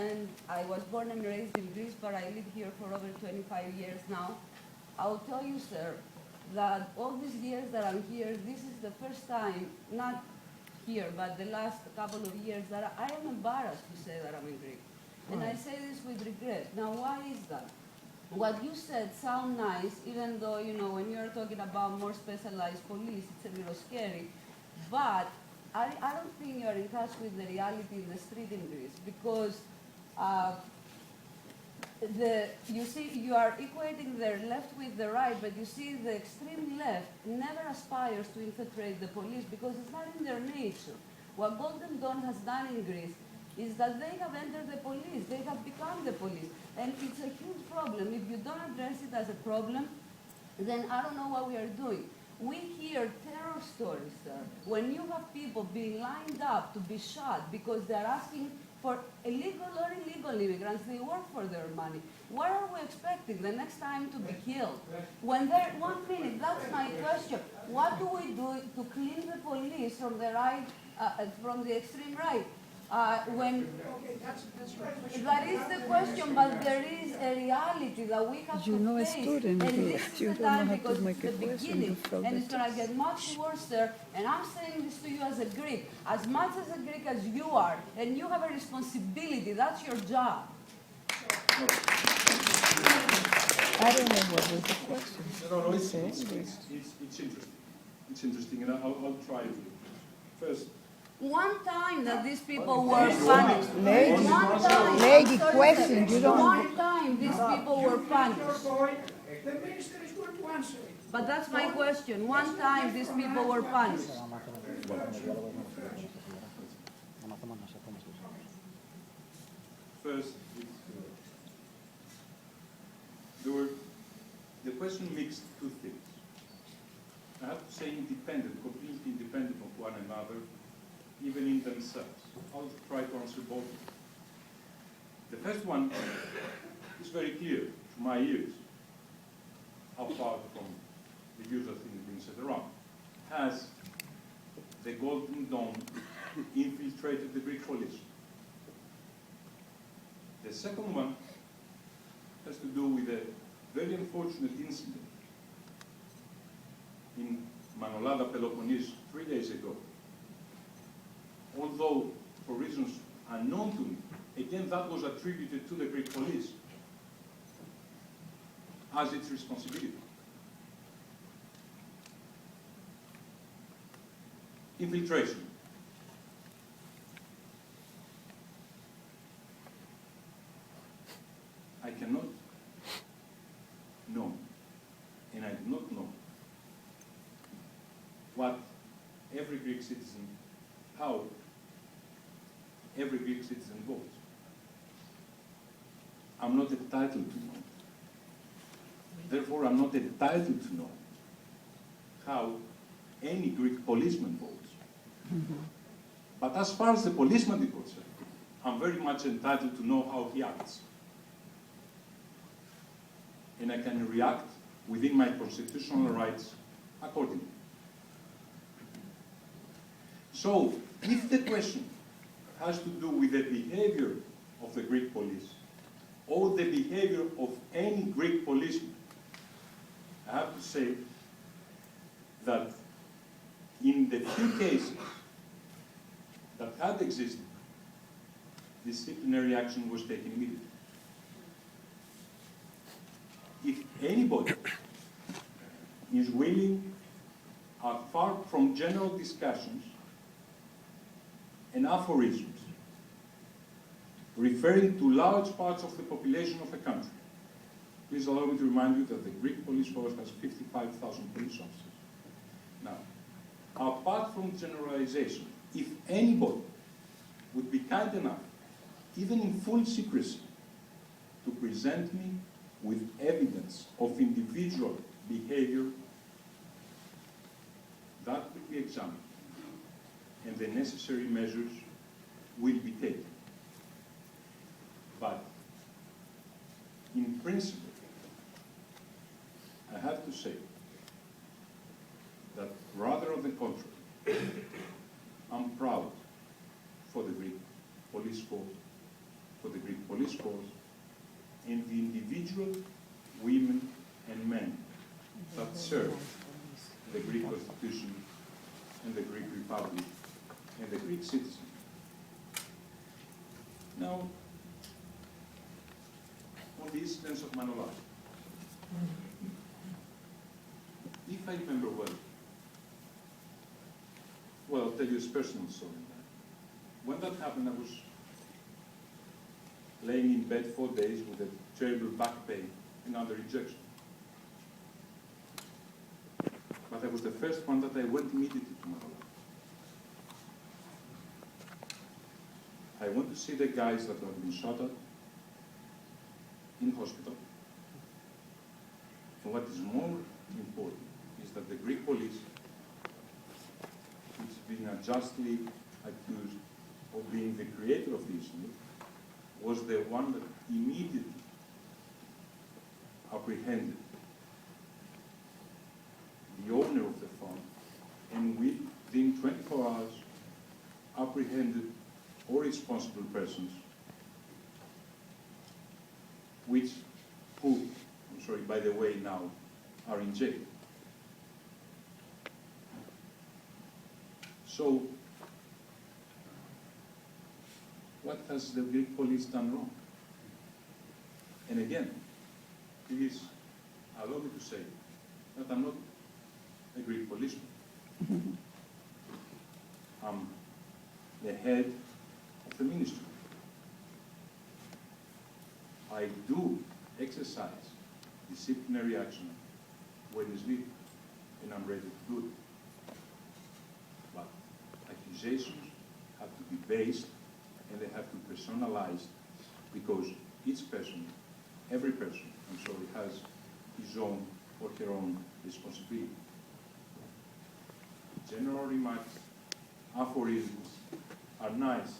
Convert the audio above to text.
and I was born and raised in Greece, but I live here for over 25 years now. I'll tell you, sir, that all these years that I'm here, this is the first time, not here, but the last couple of years, that I am embarrassed to say that I'm a Greek. And I say this with regret. Now, why is that? What you said sounds nice, even though, you know, when you're talking about more specialized police, it's a little scary. But I don't think you're in touch with the reality in the street in Greece, because you see, you are equating the left with the right, but you see the extreme left never aspires to infiltrate the police because it's not in their nature. What Golden Dawn has done in Greece is that they have entered the police, they have become the police. And it's a huge problem. If you don't address it as a problem, then I don't know what we are doing. We hear terror stories, sir. When you have people being lined up to be shot because they're asking for illegal or illegal immigrants, they work for their money. What are we expecting the next time to be killed? When they're, 1 minute, that's my question. What do we do to clean the police from the right, from the extreme right? Okay, that's right. That is the question, but there is a reality that we have to face. And this is the time, because it's the beginning, and it's going to get much worse there. And I'm saying this to you as a Greek, as much as a Greek as you are, and you have a responsibility. That's your job. I don't know what was the question. No, it's interesting. It's interesting, and I'll try it. First, one time that these people were punished. Lady, question, you don't... One time these people were punished. The minister is going to answer it. But that's my question. One time these people were punished. First, the question mixed two things. I have to say independent, completely independent of one another, even in themselves. I'll try to answer both. The first one is very clear to my ears, apart from the usual things being said around. Has the Golden Dawn infiltrated the Greek police? The second one has to do with a very unfortunate incident in Manolada, Peloponnese, 3 days ago. Although, for reasons unknown to me, again, that was attributed to the Greek police as its responsibility. Infiltration. I cannot know, and I do not know what every Greek citizen, how every Greek citizen votes. I'm not entitled to know. Therefore, I'm not entitled to know how any Greek policeman votes. But as far as the policeman is concerned, I'm very much entitled to know how he acts. And I can react within my constitutional rights accordingly. So, if the question has to do with the behavior of the Greek police, or the behavior of any Greek policeman, I have to say that in the few cases that had existed, disciplinary action was taken immediately. If anybody is willing, apart from general discussions and aphorisms, referring to large parts of the population of a country, please allow me to remind you that the Greek police force has 55,000 police officers. Now, apart from generalization, if anybody would be kind enough, even in full secrecy, to present me with evidence of individual behavior, that will be examined, and the necessary measures will be taken. But, in principle, I have to say that rather on the contrary, I'm proud for the Greek police force, for the Greek police force and the individual women and men that serve the Greek Constitution and the Greek Republic and the Greek citizens. Now, on the incidents of Manolai, if I remember well, I'll tell you his personal story. When that happened, I was laying in bed 4 days with a terrible back pain and under injection. But I was the first one that I went immediately to Manolai. I went to see the guys that had been shot at in hospital. And what is more important is that the Greek police, which has been unjustly accused of being the creator of the issue, was the one that immediately apprehended the owner of the farm, and within 24 hours apprehended all responsible persons, who, I'm sorry, by the way, now are in jail. So, what has the Greek police done wrong? And again, please allow me to say that I'm not a Greek policeman. I'm the head of the ministry. I do exercise disciplinary action when it's needed, and I'm ready to do it. But accusations have to be based, and they have to be personalized, because each person, every person, I'm sorry, has his own or her own responsibility. General remarks, aphorisms are nice,